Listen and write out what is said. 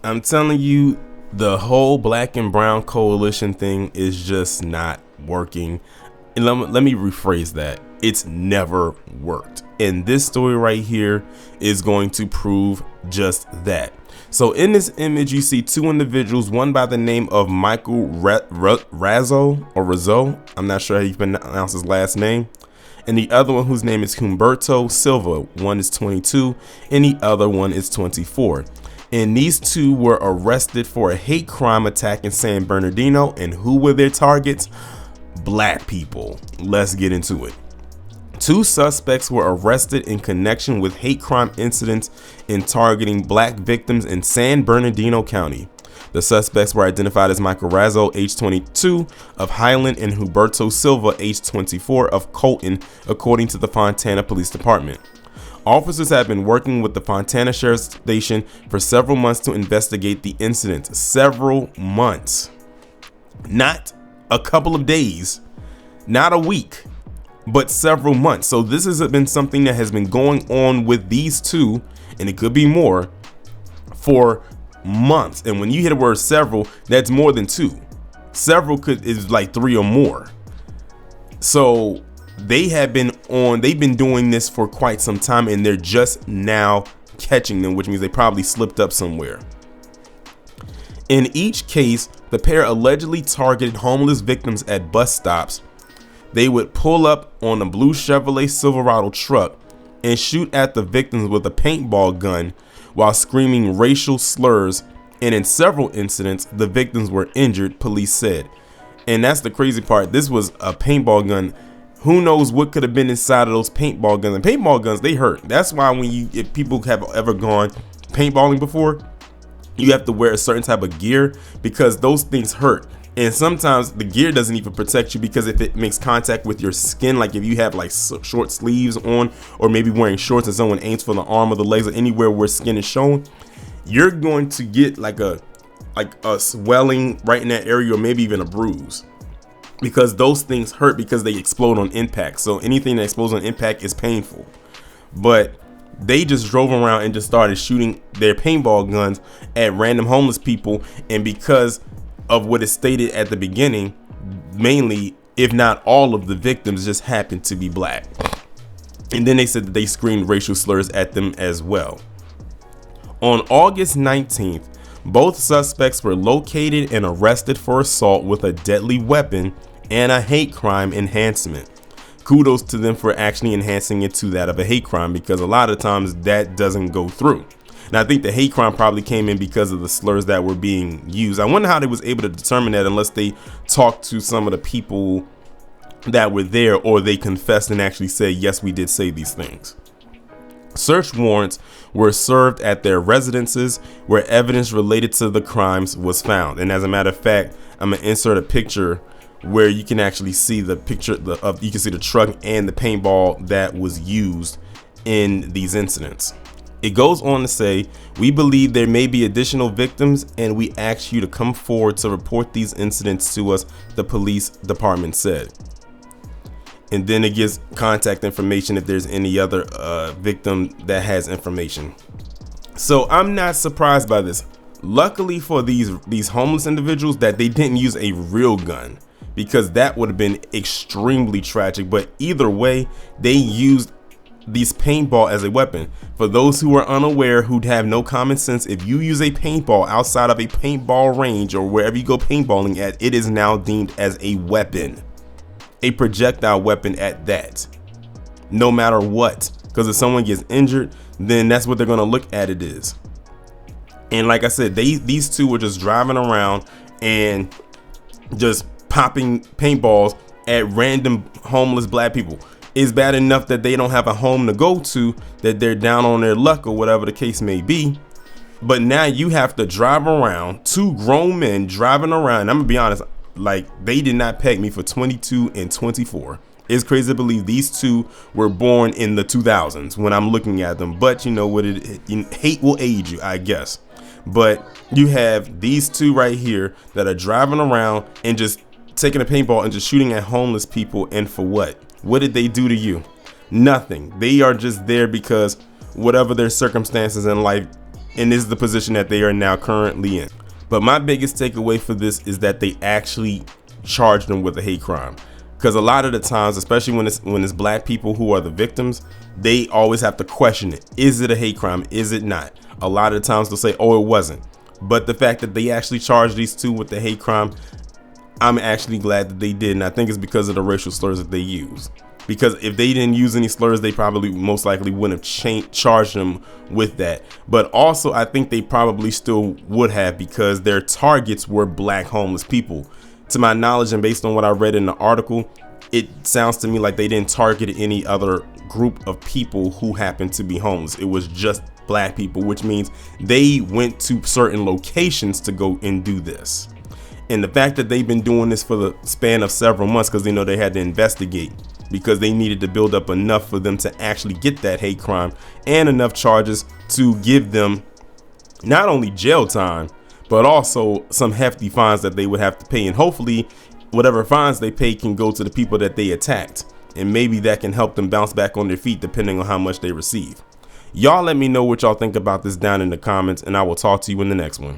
I'm telling you, the whole black and brown coalition thing is just not working. And let me rephrase that. It's never worked. And this story right here is going to prove just that. So in this image, you see two individuals, one by the name of Michael Rizzo. I'm not sure how you pronounce his last name. And the other one whose name is Humberto Silva. One is 22 and the other one is 24. And these two were arrested for a hate crime attack in San Bernardino. And who were their targets? Black people. Let's get into it. Two suspects were arrested in connection with hate crime incidents in targeting black victims in San Bernardino County. The suspects were identified as Michael Rizzo, age 22, of Highland, and Humberto Silva, age 24, of Colton, according to the Fontana Police Department. Officers have been working with the Fontana Sheriff's Station for several months to investigate the incident. Several months. Not a couple of days, not a week, but several months. So this has been something that has been going on with these two, and it could be more, for months. And when you hit the word several, that's more than two. Several is like three or more. So they've been doing this for quite some time, and they're just now catching them, which means they probably slipped up somewhere. In each case, the pair allegedly targeted homeless victims at bus stops. They would pull up on a blue Chevrolet Silverado truck and shoot at the victims with a paintball gun while screaming racial slurs. And in several incidents, the victims were injured, police said. And that's the crazy part. This was a paintball gun. Who knows what could have been inside of those paintball guns? And paintball guns, they hurt. That's why if people have ever gone paintballing before, you have to wear a certain type of gear because those things hurt. And sometimes the gear doesn't even protect you because if it makes contact with your skin, like if you have like short sleeves on, or maybe wearing shorts and someone aims for the arm or the legs or anywhere where skin is shown, you're going to get like a swelling right in that area, or maybe even a bruise, because those things hurt because they explode on impact. So anything that explodes on impact is painful. But they just drove around and just started shooting their paintball guns at random homeless people. And because of what is stated at the beginning, mainly, if not all of the victims just happened to be black. And then they said that they screamed racial slurs at them as well. On August 19th, both suspects were located and arrested for assault with a deadly weapon and a hate crime enhancement. Kudos to them for actually enhancing it to that of a hate crime, because a lot of times that doesn't go through. And I think the hate crime probably came in because of the slurs that were being used. I wonder how they was able to determine that unless they talked to some of the people that were there, or they confessed and actually said, yes, we did say these things. Search warrants were served at their residences where evidence related to the crimes was found. And as a matter of fact, I'm gonna insert a picture where you can actually see the picture you can see the truck and the paintball that was used in these incidents. It goes on to say, we believe there may be additional victims and we ask you to come forward to report these incidents to us, the police department said. And then it gives contact information if there's any other victim that has information. So I'm not surprised by this. Luckily for these homeless individuals that they didn't use a real gun, because that would have been extremely tragic. But either way, they used these paintball as a weapon. For those who are unaware, who'd have no common sense, if you use a paintball outside of a paintball range or wherever you go paintballing at, it is now deemed as a weapon. A projectile weapon at that, no matter what, because if someone gets injured, then that's what they're going to look at it is. And like I said, these two were just driving around and just popping paintballs at random homeless black people. It's bad enough that they don't have a home to go to, that they're down on their luck or whatever the case may be. But now you have to drive around, two grown men driving around. And I'm gonna be honest, like, they did not peg me for 22 and 24. It's crazy to believe these two were born in the 2000s when I'm looking at them. But you know what, hate will age you, I guess. But you have these two right here that are driving around and just taking a paintball and just shooting at homeless people. And for what? What did they do to you? Nothing. They are just there because whatever their circumstances in life and this is the position that they are now currently in. But my biggest takeaway for this is that they actually charged them with a hate crime. Because a lot of the times, especially when it's black people who are the victims, they always have to question it. Is it a hate crime? Is it not? A lot of the times they'll say, oh, it wasn't. But the fact that they actually charged these two with the hate crime, I'm actually glad that they did. And I think it's because of the racial slurs that they use. Because if they didn't use any slurs, they probably most likely wouldn't have charged them with that. But also, I think they probably still would have, because their targets were black homeless people. To my knowledge, and based on what I read in the article, it sounds to me like they didn't target any other group of people who happened to be homeless. It was just black people, which means they went to certain locations to go and do this. And the fact that they've been doing this for the span of several months, because they know they had to investigate, because they needed to build up enough for them to actually get that hate crime and enough charges to give them not only jail time, but also some hefty fines that they would have to pay. And hopefully whatever fines they pay can go to the people that they attacked. And maybe that can help them bounce back on their feet depending on how much they receive. Y'all let me know what y'all think about this down in the comments, and I will talk to you in the next one.